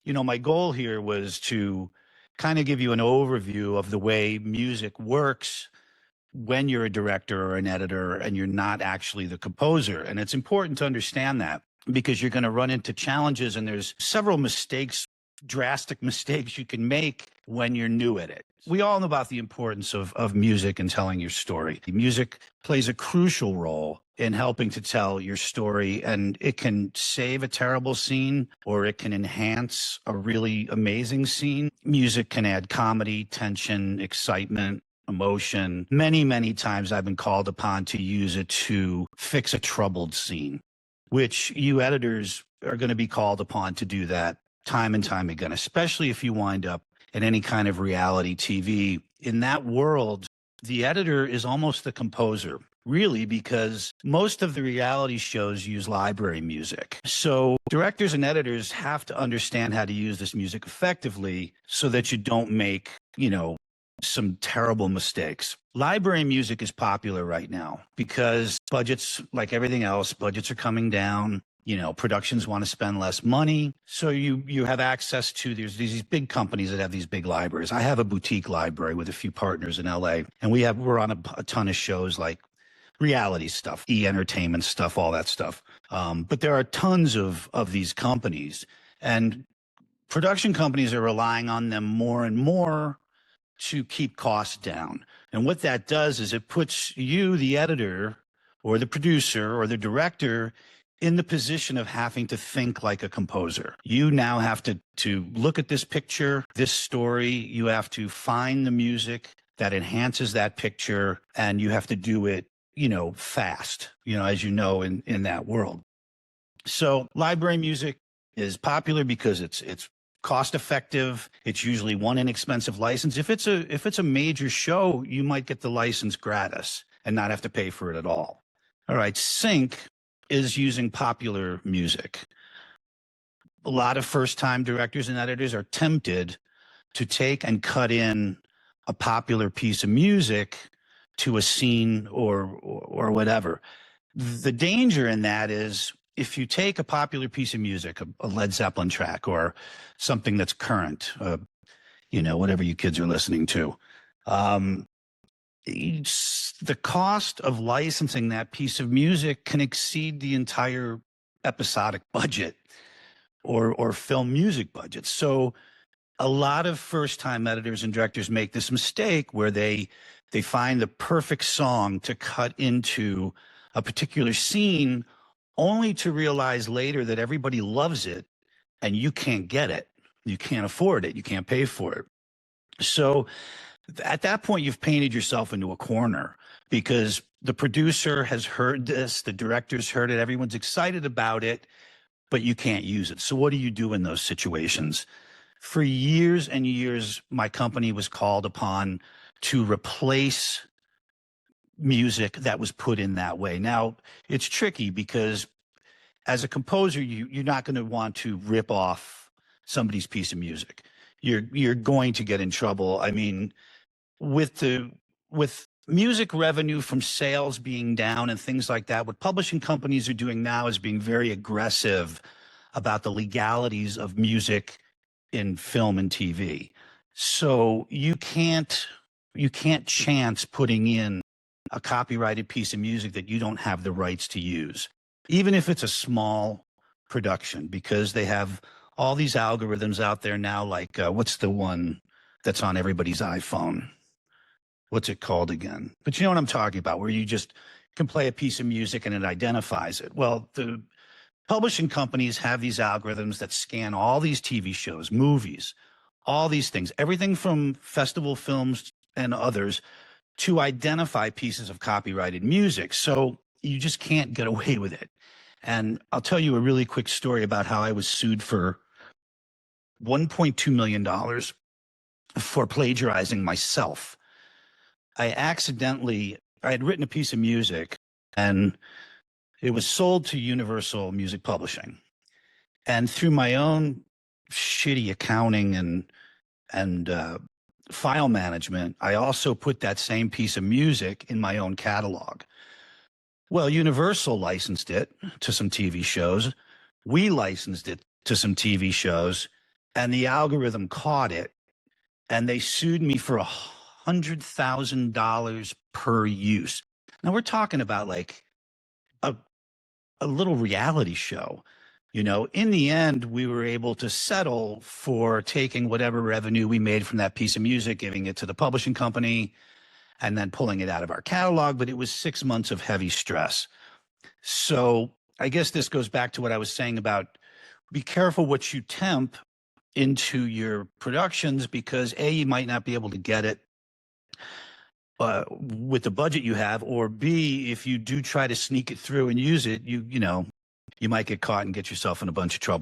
My goal here was to kind of give you an overview of the way music works when you're a director or an editor and you're not actually the composer. And it's important to understand that because you're going to run into challenges and there's several mistakes, drastic mistakes you can make when you're new at it. We all know about the importance of music and telling your story. Music plays a crucial role in helping to tell your story, and it can save a terrible scene or it can enhance a really amazing scene. Music can add comedy, tension, excitement, emotion. Many, many times I've been called upon to use it to fix a troubled scene, which you editors are going to be called upon to do that time and time again, especially if you wind up in any kind of reality TV. In that world, the editor is almost the composer, really, because most of the reality shows use library music. So directors and editors have to understand how to use this music effectively so that you don't make, some terrible mistakes. Library music is popular right now because budgets, like everything else, budgets are coming down. Productions want to spend less money. So you have access to, there's these big companies that have these big libraries. I have a boutique library with a few partners in LA, and we're on a ton of shows like reality stuff, entertainment stuff, all that stuff. But there are tons of these companies, and production companies are relying on them more and more to keep costs down. And what that does is it puts you, the editor or the producer or the director, in the position of having to think like a composer. You now have to look at this picture, this story. You have to find the music that enhances that picture, and you have to do it, fast, as in that world. So library music is popular because it's cost effective. It's usually one inexpensive license. If it's a major show, you might get the license gratis and not have to pay for it at all. All right, sync is using popular music. A lot of first-time directors and editors are tempted to take and cut in a popular piece of music to a scene or whatever. The danger in that is if you take a popular piece of music, a Led Zeppelin track or something that's current, whatever you kids are listening to, the cost of licensing that piece of music can exceed the entire episodic budget or film music budget. So a lot of first-time editors and directors make this mistake where they find the perfect song to cut into a particular scene, only to realize later that everybody loves it and you can't get it. You can't afford it. You can't pay for it. So at that point, you've painted yourself into a corner because the producer has heard this, the director's heard it, everyone's excited about it, but you can't use it. So what do you do in those situations? For years and years, my company was called upon to replace music that was put in that way. Now, it's tricky because as a composer, you're not going to want to rip off somebody's piece of music. You're going to get in trouble. I mean, with music revenue from sales being down and things like that, what publishing companies are doing now is being very aggressive about the legalities of music in film and TV. So you can't chance putting in a copyrighted piece of music that you don't have the rights to use, even if it's a small production, because they have all these algorithms out there now, like what's the one that's on everybody's iPhone? What's it called again? But you know what I'm talking about, where you just can play a piece of music and it identifies it. Well, the publishing companies have these algorithms that scan all these TV shows, movies, all these things, everything from festival films and others, to identify pieces of copyrighted music. So you just can't get away with it. And I'll tell you a really quick story about how I was sued for $1.2 million for plagiarizing myself. I had written a piece of music and it was sold to Universal Music Publishing. And through my own shitty accounting and file management, I also put that same piece of music in my own catalog. Well, Universal licensed it to some TV shows. We licensed it to some TV shows. and the algorithm caught it, and they sued me for $100,000 per use. Now we're talking about like a a little reality show. In the end, we were able to settle for taking whatever revenue we made from that piece of music, giving it to the publishing company, and then pulling it out of our catalog. But it was 6 months of heavy stress. So I guess this goes back to what I was saying about be careful what you temp into your productions, because A, you might not be able to get it with the budget you have, or B, if you do try to sneak it through and use it, you might get caught and get yourself in a bunch of trouble.